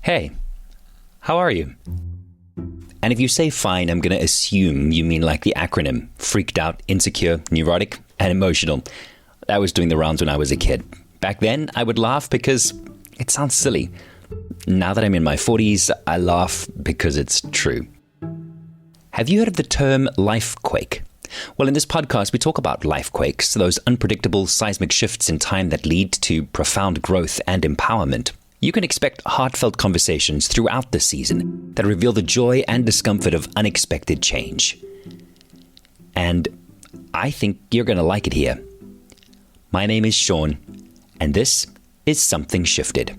Hey, how are you? And if you say fine, I'm going to assume you mean like the acronym freaked out, insecure, neurotic, and emotional. That was doing the rounds when I was a kid. Back then, I would laugh because it sounds silly. Now that I'm in my 40s, I laugh because it's true. Have you heard of the term lifequake? Well, in this podcast, we talk about lifequakes, those unpredictable seismic shifts in time that lead to profound growth and empowerment. You can expect heartfelt conversations throughout the season that reveal the joy and discomfort of unexpected change. And I think you're going to like it here. My name is Sean, and this is Something Shifted.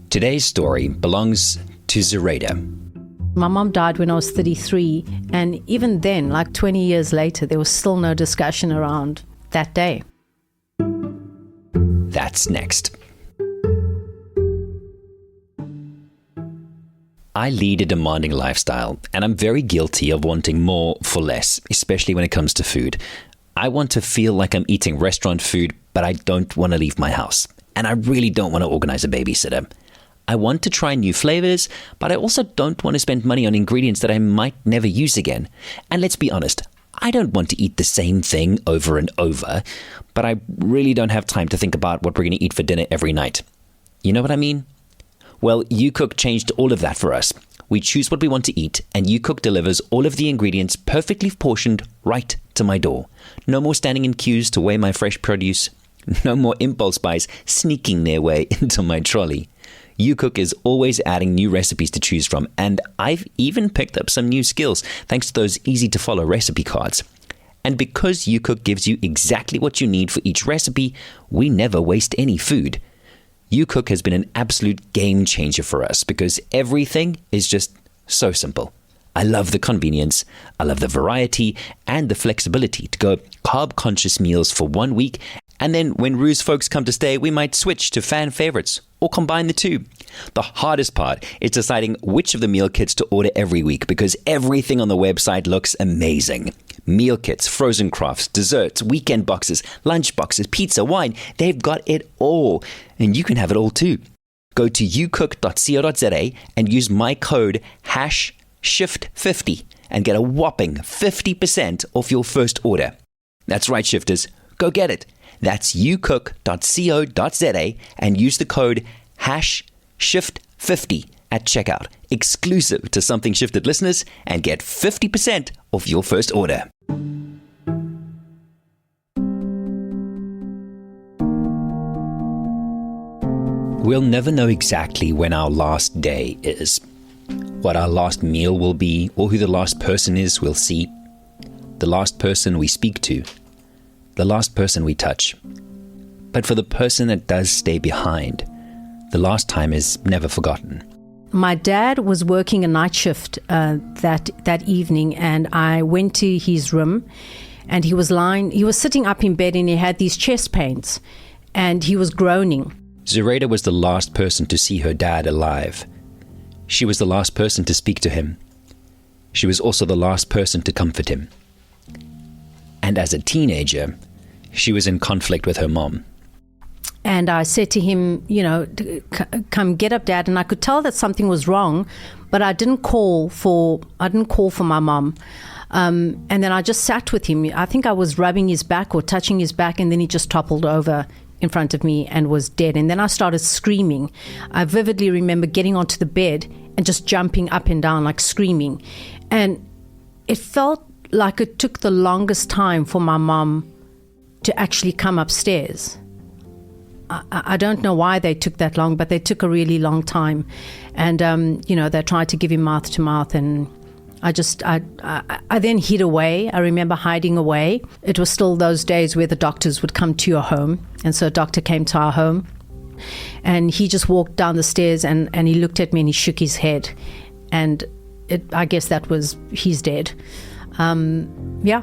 Today's story belongs to Zuraida. My mom died when I was 33, and even then, like 20 years later, there was still no discussion around that day. That's next. I lead a demanding lifestyle, and I'm very guilty of wanting more for less, especially when it comes to food. I want to feel like I'm eating restaurant food, but I don't want to leave my house. And I really don't want to organize a babysitter. I want to try new flavors, but I also don't want to spend money on ingredients that I might never use again. And let's be honest, I don't want to eat the same thing over and over, but I really don't have time to think about what we're going to eat for dinner every night. You know what I mean? Well, YouCook changed all of that for us. We choose what we want to eat, and YouCook delivers all of the ingredients perfectly portioned right to my door. No more standing in queues to weigh my fresh produce. No more impulse buys sneaking their way into my trolley. YouCook is always adding new recipes to choose from, and I've even picked up some new skills thanks to those easy-to-follow recipe cards. And because YouCook gives you exactly what you need for each recipe, we never waste any food. YouCook has been an absolute game changer for us because everything is just so simple. I love the convenience, I love the variety, and the flexibility to go carb-conscious meals for 1 week, and then when Rue's folks come to stay, we might switch to fan favorites or combine the two. The hardest part is deciding which of the meal kits to order every week because everything on the website looks amazing. Meal kits, frozen crafts, desserts, weekend boxes, lunch boxes, pizza, wine, they've got it all. And you can have it all too. Go to youcook.co.za and use my code #SHIFT50 and get a whopping 50% off your first order. That's right, shifters. Go get it. That's youcook.co.za and use the code #SHIFT50 at checkout, exclusive to Something Shifted listeners, and get 50% off your first order. We'll never know exactly when our last day is, what our last meal will be, or who the last person is we'll see, the last person we speak to, the last person we touch. But for the person that does stay behind, the last time is never forgotten. My dad was working a night shift that evening, and I went to his room, and he was sitting up in bed, and he had these chest pains, and he was groaning. Zuraida was the last person to see her dad alive. She was the last person to speak to him. She was also the last person to comfort him. And as a teenager, she was in conflict with her mom. And I said to him, come get up, Dad. And I could tell that something was wrong, but I didn't call for my mom. And then I just sat with him. I think I was rubbing his back or touching his back, and then he just toppled over in front of me and was dead. And then I started screaming. I vividly remember getting onto the bed and just jumping up and down, like screaming. And it felt like it took the longest time for my mom to actually come upstairs. I don't know why they took that long, but they took a really long time. And, they tried to give him mouth to mouth, and I then hid away. I remember hiding away. It was still those days where the doctors would come to your home. And so a doctor came to our home, and he just walked down the stairs, and he looked at me and he shook his head. And I guess that was, he's dead. Yeah.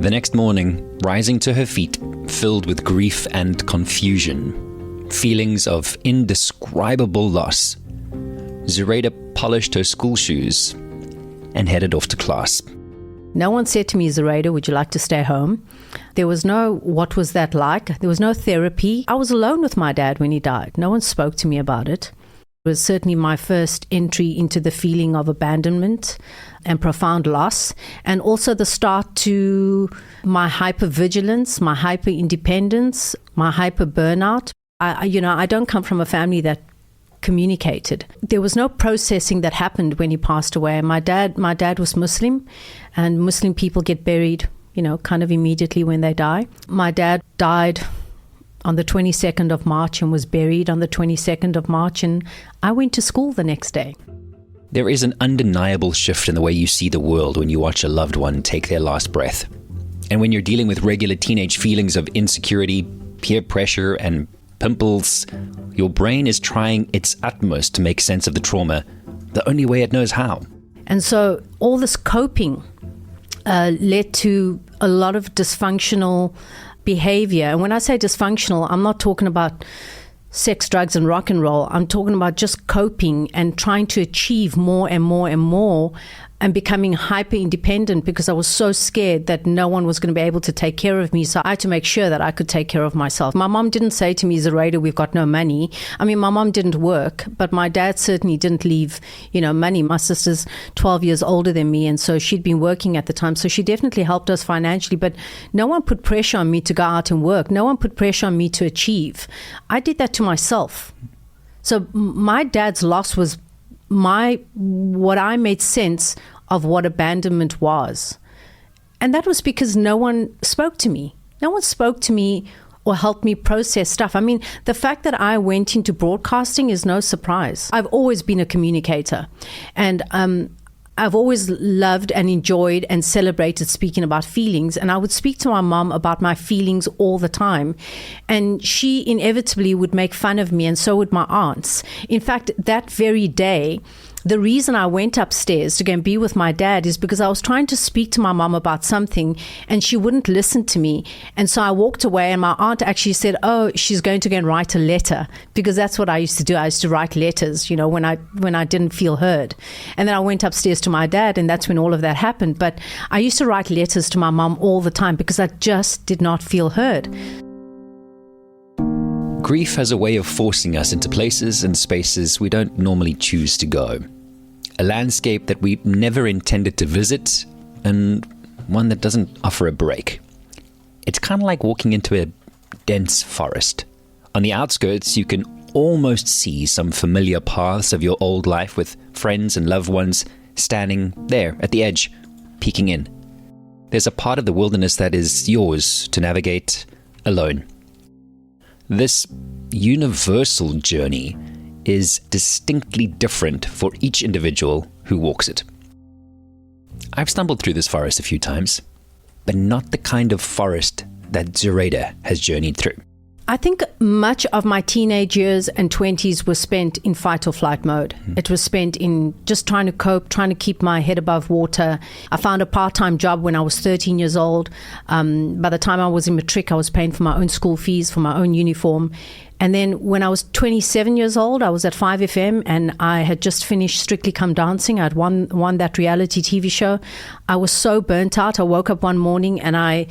The next morning, rising to her feet, filled with grief and confusion, feelings of indescribable loss, Zuraida polished her school shoes and headed off to class. No one said to me, Zuraida, would you like to stay home? There was no, what was that like? There was no therapy. I was alone with my dad when he died. No one spoke to me about it. It was certainly my first entry into the feeling of abandonment and profound loss, and also the start to my hypervigilance, my hyper-independence, my hyper-burnout. I don't come from a family that communicated. There was no processing that happened when he passed away. My dad was Muslim, and Muslim people get buried, kind of immediately when they die. My dad died on the 22nd of March and was buried on the 22nd of March, and I went to school the next day. There is an undeniable shift in the way you see the world when you watch a loved one take their last breath. And when you're dealing with regular teenage feelings of insecurity, peer pressure, and pimples, your brain is trying its utmost to make sense of the trauma, the only way it knows how. And so all this coping led to a lot of dysfunctional behavior. And when I say dysfunctional, I'm not talking about sex, drugs, and rock and roll. I'm talking about just coping and trying to achieve more and more and more, and becoming hyper independent because I was so scared that no one was going to be able to take care of me. So I had to make sure that I could take care of myself. My mom didn't say to me, Zuraida, we've got no money. I mean, my mom didn't work, but my dad certainly didn't leave, money. My sister's 12 years older than me, and so she'd been working at the time. So she definitely helped us financially, but no one put pressure on me to go out and work. No one put pressure on me to achieve. I did that to myself. So my dad's loss was what I made sense of what abandonment was. And that was because no one spoke to me. No one spoke to me or helped me process stuff. I mean, the fact that I went into broadcasting is no surprise. I've always been a communicator, and I've always loved and enjoyed and celebrated speaking about feelings. And I would speak to my mom about my feelings all the time. And she inevitably would make fun of me, and so would my aunts. In fact, that very day, the reason I went upstairs to go and be with my dad is because I was trying to speak to my mom about something, and she wouldn't listen to me. And so I walked away, and my aunt actually said, oh, she's going to go and write a letter, because that's what I used to do. I used to write letters, when I didn't feel heard. And then I went upstairs to my dad, and that's when all of that happened. But I used to write letters to my mom all the time because I just did not feel heard. Grief has a way of forcing us into places and spaces we don't normally choose to go. A landscape that we never intended to visit, and one that doesn't offer a break. It's kind of like walking into a dense forest. On the outskirts, you can almost see some familiar paths of your old life with friends and loved ones standing there at the edge, peeking in. There's a part of the wilderness that is yours to navigate alone. This universal journey is distinctly different for each individual who walks it. I've stumbled through this forest a few times, but not the kind of forest that Zuraida has journeyed through. I think much of my teenage years and 20s was spent in fight or flight mode. It was spent in just trying to cope, trying to keep my head above water. I found a part-time job when I was 13 years old. By the time I was in matric, I was paying for my own school fees, for my own uniform. And then when I was 27 years old, I was at 5FM, and I had just finished Strictly Come Dancing. I'd won that reality TV show. I was so burnt out. I woke up one morning and I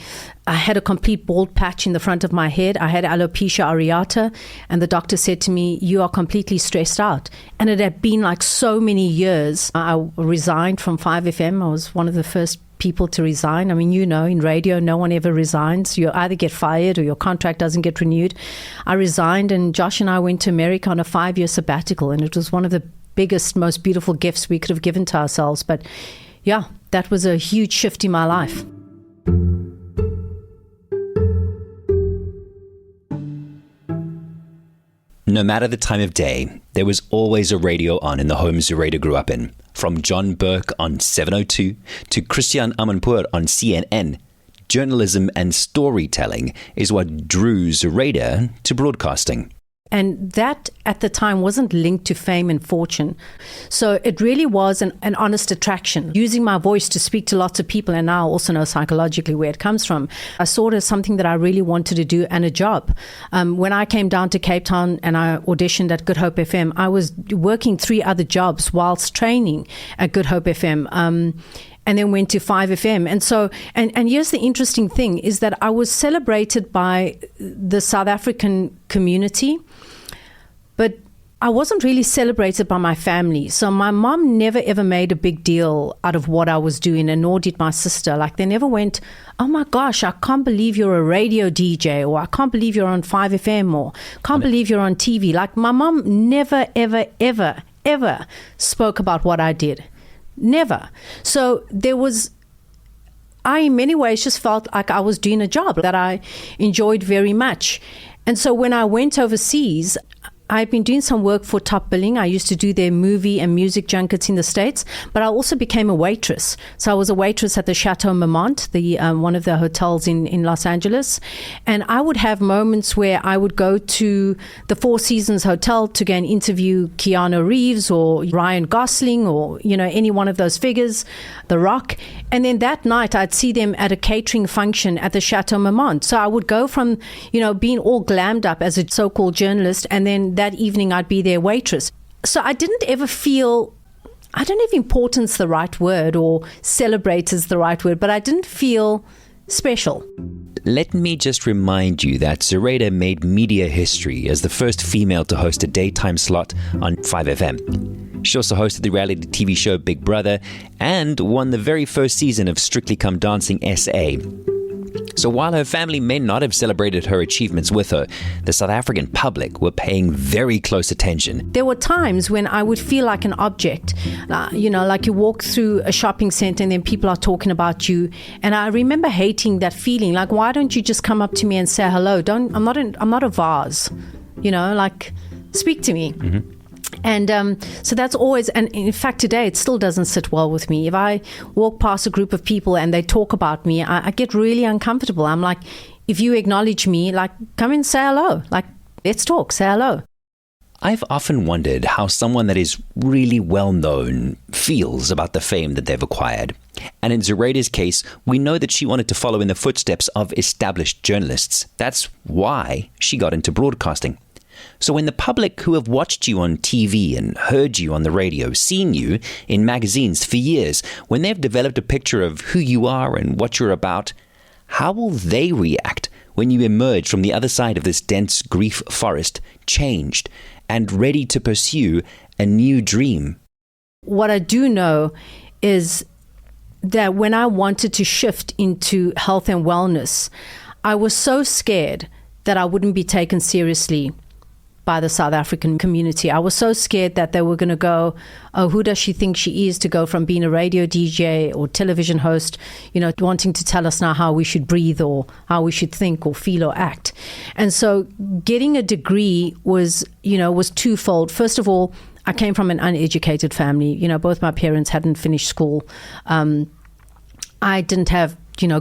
had a complete bald patch in the front of my head. I had alopecia areata, and the doctor said to me, you are completely stressed out. And it had been like so many years. I resigned from 5FM. I was one of the first people to resign. I mean, in radio, no one ever resigns. You either get fired or your contract doesn't get renewed. I resigned, and Josh and I went to America on a 5-year sabbatical, and it was one of the biggest, most beautiful gifts we could have given to ourselves. But yeah, that was a huge shift in my life. No matter the time of day, there was always a radio on in the home Zuraida grew up in. From John Burke on 702 to Christian Amanpour on CNN, journalism and storytelling is what drew Zuraida to broadcasting. And that at the time wasn't linked to fame and fortune. So it really was an honest attraction. Using my voice to speak to lots of people, and now I also know psychologically where it comes from. I saw it as something that I really wanted to do, and a job. When I came down to Cape Town and I auditioned at Good Hope FM, I was working 3 other jobs whilst training at Good Hope FM. and then went to 5FM. And so, and here's the interesting thing is that I was celebrated by the South African community, but I wasn't really celebrated by my family. So my mom never ever made a big deal out of what I was doing, and nor did my sister. Like, they never went, oh my gosh, I can't believe you're a radio DJ, or I can't believe you're on 5FM, or can't believe you're on TV. Like, my mom never, ever, ever, ever spoke about what I did. Never. So I in many ways just felt like I was doing a job that I enjoyed very much. And so when I went overseas, I've been doing some work for Top Billing. I used to do their movie and music junkets in the States, but I also became a waitress. So I was a waitress at the Chateau Marmont, the one of the hotels in Los Angeles. And I would have moments where I would go to the Four Seasons Hotel to go and interview Keanu Reeves or Ryan Gosling, or, any one of those figures, The Rock. And then that night I'd see them at a catering function at the Chateau Marmont. So I would go from, being all glammed up as a so-called journalist, and then that evening I'd be their waitress. So I didn't ever feel, I don't know if important's the right word or celebrate is the right word, but I didn't feel special. Let me just remind you that Zuraida made media history as the first female to host a daytime slot on 5FM. She also hosted the reality TV show Big Brother and won the very first season of Strictly Come Dancing SA. So while her family may not have celebrated her achievements with her, the South African public were paying very close attention. There were times when I would feel like an object, like you walk through a shopping center and then people are talking about you. And I remember hating that feeling. Like, why don't you just come up to me and say hello? I'm not a vase, speak to me. Mm-hmm. And so that's always, and in fact today it still doesn't sit well with me. If I walk past a group of people and they talk about me, I get really uncomfortable. I'm like, if you acknowledge me, like, come and say hello. Like, let's talk, say hello. I've often wondered how someone that is really well known feels about the fame that they've acquired. And in Zuraida's case, we know that she wanted to follow in the footsteps of established journalists. That's why she got into broadcasting. So when the public who have watched you on TV and heard you on the radio, seen you in magazines for years, when they've developed a picture of who you are and what you're about, how will they react when you emerge from the other side of this dense grief forest, changed and ready to pursue a new dream? What I do know is that when I wanted to shift into health and wellness, I was so scared that I wouldn't be taken seriously by the South African community. I was so scared that they were going to go, oh, who does she think she is to go from being a radio DJ or television host, wanting to tell us now how we should breathe or how we should think or feel or act. And so getting a degree was twofold. First of all, I came from an uneducated family. Both my parents hadn't finished school. I didn't have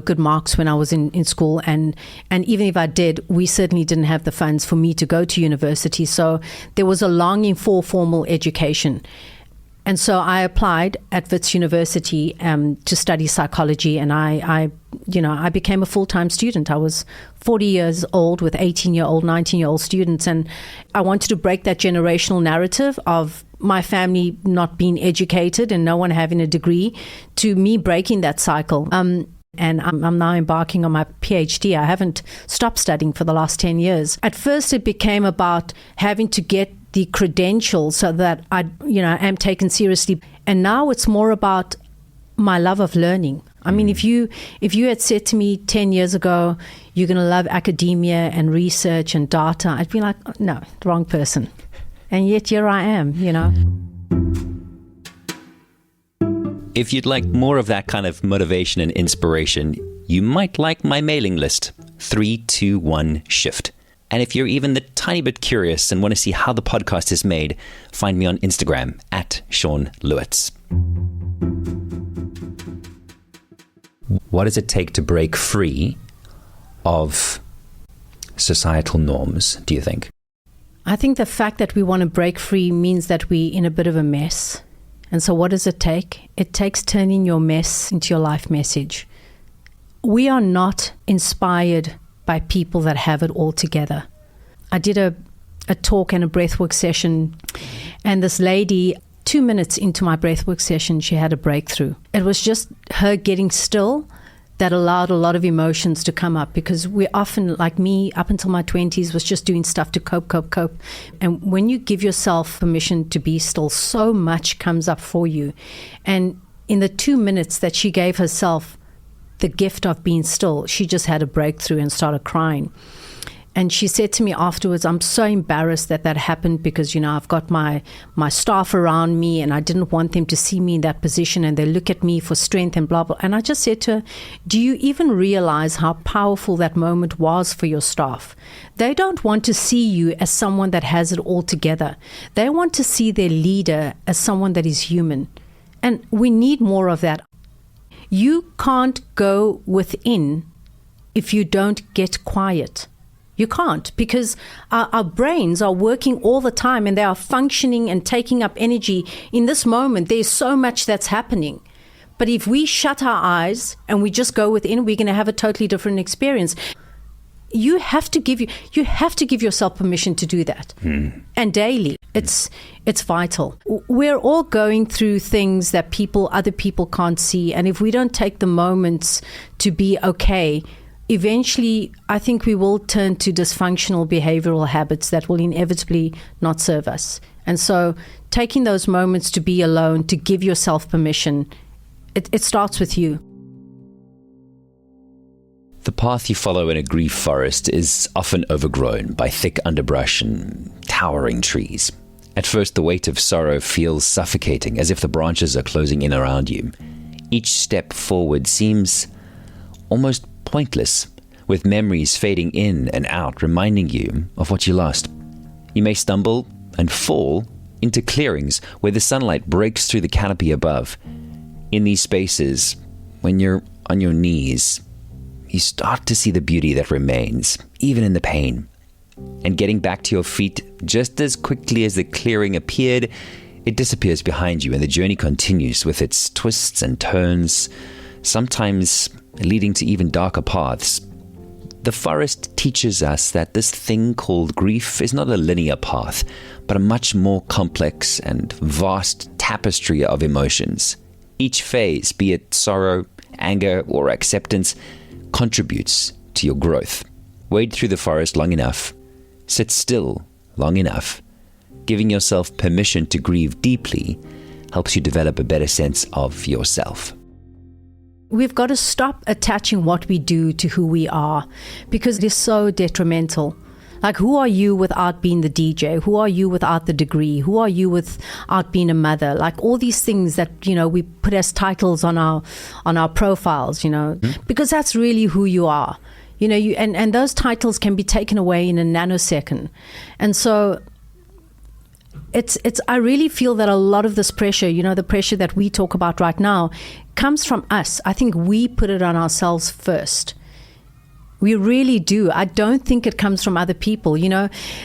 good marks when I was in school. And even if I did, we certainly didn't have the funds for me to go to university. So there was a longing for formal education. And so I applied at Wits University to study psychology. And I became a full-time student. I was 40 years old with 18-year-old, 19-year-old students. And I wanted to break that generational narrative of my family not being educated and no one having a degree, to me breaking that cycle. And I'm now embarking on my PhD. I haven't stopped studying for the last 10 years. At first, it became about having to get the credentials so that I am taken seriously. And now it's more about my love of learning. I mean, if you had said to me 10 years ago, you're going to love academia and research and data, I'd be like, no, wrong person. And yet here I am, If you'd like more of that kind of motivation and inspiration, you might like my mailing list, 321 Shift. And if you're even the tiny bit curious and want to see how the podcast is made, find me on Instagram at Sean Lewitz. What does it take to break free of societal norms, do you think? I think the fact that we want to break free means that we're in a bit of a mess. And so what does it take? It takes turning your mess into your life message. We are not inspired by people that have it all together. I did a talk and a breathwork session, and this lady 2 minutes into my breathwork session, she had a breakthrough. It was just her getting still that allowed a lot of emotions to come up, because we often, like me, up until my 20s, was just doing stuff to cope. And when you give yourself permission to be still, so much comes up for you. And in the 2 minutes that she gave herself the gift of being still, she just had a breakthrough and started crying. And she said to me afterwards, I'm so embarrassed that happened, because, I've got my staff around me and I didn't want them to see me in that position, and they look at me for strength and blah, blah. And I just said to her, do you even realize how powerful that moment was for your staff? They don't want to see you as someone that has it all together. They want to see their leader as someone that is human. And we need more of that. You can't go within if you don't get quiet. You can't, because our brains are working all the time and they are functioning and taking up energy. In this moment, there's so much that's happening. But if we shut our eyes and we just go within, we're going to have a totally different experience. You have to give yourself permission to do that. And daily. It's vital. We're all going through things that other people can't see. And if we don't take the moments to be okay, eventually, I think we will turn to dysfunctional behavioral habits that will inevitably not serve us. And so taking those moments to be alone, to give yourself permission, it starts with you. The path you follow in a grief forest is often overgrown by thick underbrush and towering trees. At first, the weight of sorrow feels suffocating, as if the branches are closing in around you. Each step forward seems almost pointless, with memories fading in and out, reminding you of what you lost. You may stumble and fall into clearings where the sunlight breaks through the canopy above. In these spaces, when you're on your knees, you start to see the beauty that remains, even in the pain. And getting back to your feet just as quickly as the clearing appeared, it disappears behind you, and the journey continues with its twists and turns, sometimes leading to even darker paths. The forest teaches us that this thing called grief is not a linear path, but a much more complex and vast tapestry of emotions. Each phase, be it sorrow, anger, or acceptance, contributes to your growth. Wade through the forest long enough, sit still long enough. Giving yourself permission to grieve deeply helps you develop a better sense of yourself. We've got to stop attaching what we do to who we are, because it is so detrimental. Like, who are you without being the DJ? Who are you without the degree? Who are you without being a mother? Like, all these things that, we put as titles on our profiles, because that's really who you are. And those titles can be taken away in a nanosecond. And so I really feel that a lot of this pressure, the pressure that we talk about right now, comes from us. I think we put it on ourselves first. We really do. I don't think it comes from other people.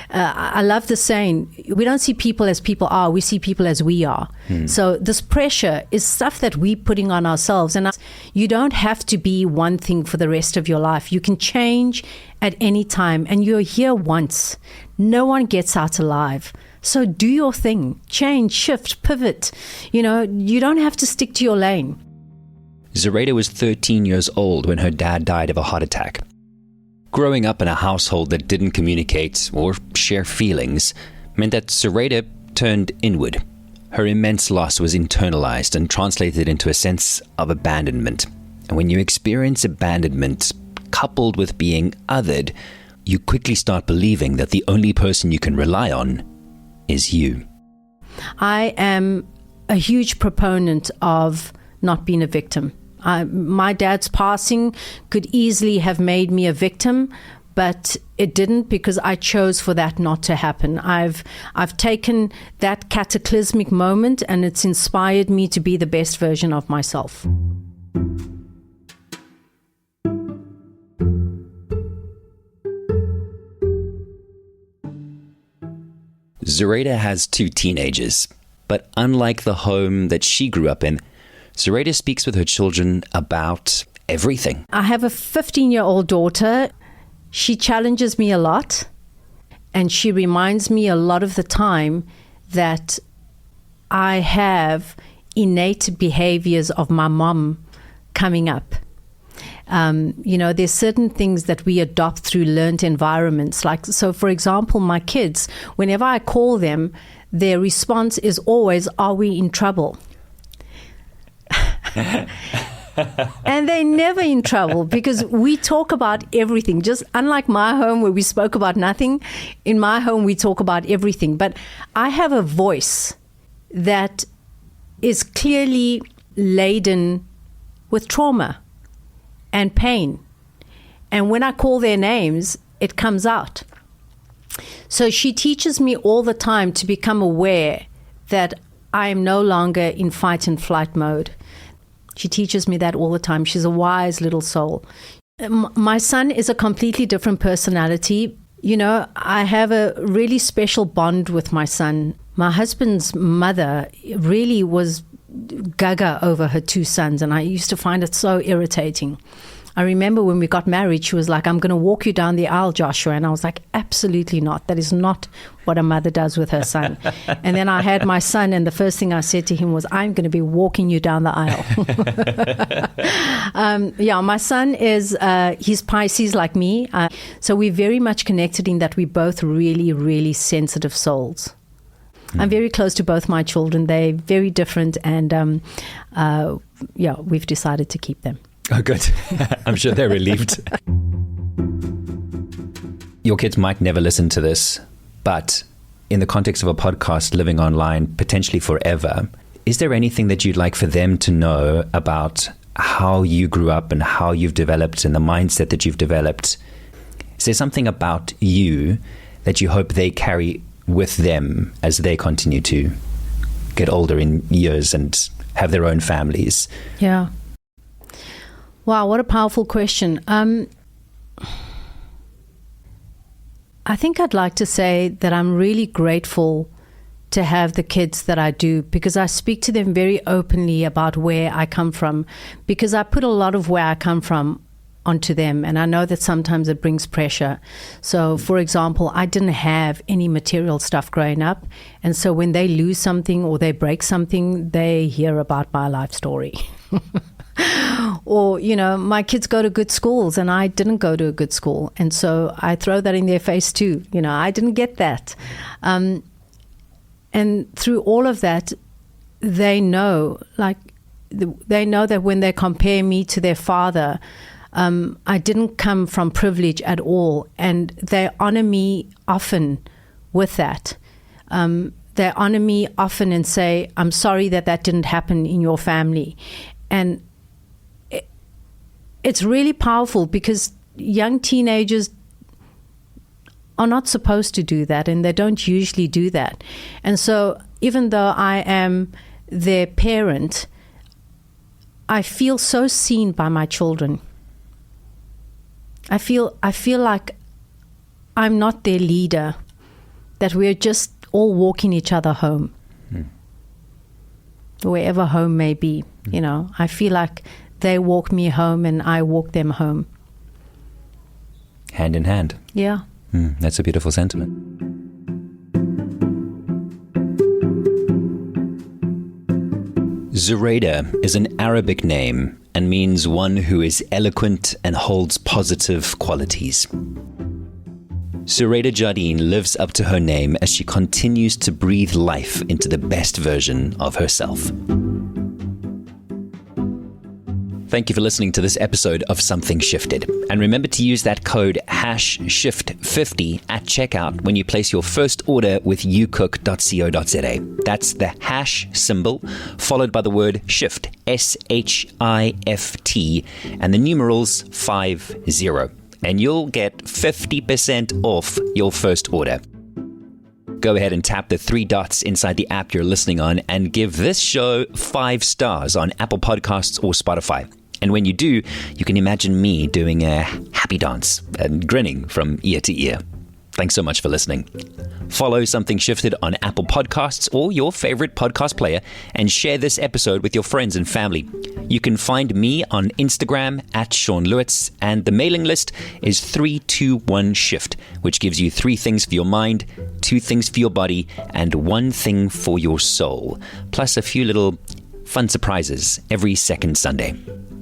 I love the saying, we don't see people as people are, we see people as we are. So this pressure is stuff that we're putting on ourselves. And you don't have to be one thing for the rest of your life. You can change at any time, and you're here once. No one gets out alive. So do your thing, change, shift, pivot. You don't have to stick to your lane. Zuraida was 13 years old when her dad died of a heart attack. Growing up in a household that didn't communicate or share feelings meant that Zuraida turned inward. Her immense loss was internalized and translated into a sense of abandonment. And when you experience abandonment coupled with being othered, you quickly start believing that the only person you can rely on is you. I am a huge proponent of not being a victim. My dad's passing could easily have made me a victim, but it didn't, because I chose for that not to happen. I've taken that cataclysmic moment, and it's inspired me to be the best version of myself. Zuraida has 2 teenagers, but unlike the home that she grew up in, Zuraida speaks with her children about everything. I have a 15-year-old daughter. She challenges me a lot, and she reminds me a lot of the time that I have innate behaviors of my mom coming up. There's certain things that we adopt through learned environments. Like, so for example, my kids, whenever I call them, their response is always, "Are we in trouble?" And they're never in trouble because we talk about everything. Just unlike my home where we spoke about nothing, in my home we talk about everything. But I have a voice that is clearly laden with trauma and pain. And when I call their names, it comes out. So she teaches me all the time to become aware that I am no longer in fight and flight mode. She teaches me that all the time. She's a wise little soul. My son is a completely different personality. I have a really special bond with my son. My husband's mother really was gaga over her two sons, and I used to find it so irritating. I remember when we got married, she was like, "I'm going to walk you down the aisle, Joshua." And I was like, absolutely not. That is not what a mother does with her son. And then I had my son, and the first thing I said to him was, "I'm going to be walking you down the aisle." My son is, he's Pisces like me. So we're very much connected in that we're both really, really sensitive souls. I'm very close to both my children. They're very different, and we've decided to keep them. Oh, good. I'm sure they're relieved. Your kids might never listen to this, but in the context of a podcast living online, potentially forever, is there anything that you'd like for them to know about how you grew up and how you've developed and the mindset that you've developed? Is there something about you that you hope they carry with them as they continue to get older in years and have their own families? Yeah. Wow, what a powerful question. I think I'd like to say that I'm really grateful to have the kids that I do, because I speak to them very openly about where I come from, because I put a lot of where I come from onto them, and I know that sometimes it brings pressure. So, for example, I didn't have any material stuff growing up, and so when they lose something or they break something, they hear about my life story. Or, my kids go to good schools and I didn't go to a good school. And so I throw that in their face too. I didn't get that. And through all of that, they know that when they compare me to their father, I didn't come from privilege at all. And they honor me often with that. They honor me often and say, "I'm sorry that didn't happen in your family." And it's really powerful because young teenagers are not supposed to do that, and they don't usually do that. And so even though I am their parent, I feel so seen by my children. I feel like I'm not their leader, that we're just all walking each other home. Wherever home may be, I feel like they walk me home and I walk them home. Hand in hand. Yeah. That's a beautiful sentiment. Zuraida is an Arabic name and means one who is eloquent and holds positive qualities. Zuraida Jardine lives up to her name as she continues to breathe life into the best version of herself. Thank you for listening to this episode of Something Shifted. And remember to use that code #SHIFT50 at checkout when you place your first order with ucook.co.za. That's the hash symbol followed by the word shift, SHIFT, and the numerals 50. And you'll get 50% off your first order. Go ahead and tap the 3 dots inside the app you're listening on and give this show 5 stars on Apple Podcasts or Spotify. And when you do, you can imagine me doing a happy dance and grinning from ear to ear. Thanks so much for listening. Follow Something Shifted on Apple Podcasts or your favorite podcast player and share this episode with your friends and family. You can find me on Instagram at Sean Lewitz, and the mailing list is 321 Shift, which gives you 3 things for your mind, 2 things for your body, and 1 thing for your soul, plus a few little fun surprises every second Sunday.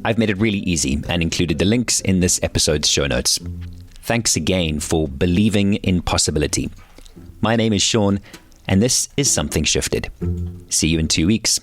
I've made it really easy and included the links in this episode's show notes. Thanks again for believing in possibility. My name is Sean, and this is Something Shifted. See you in 2 weeks.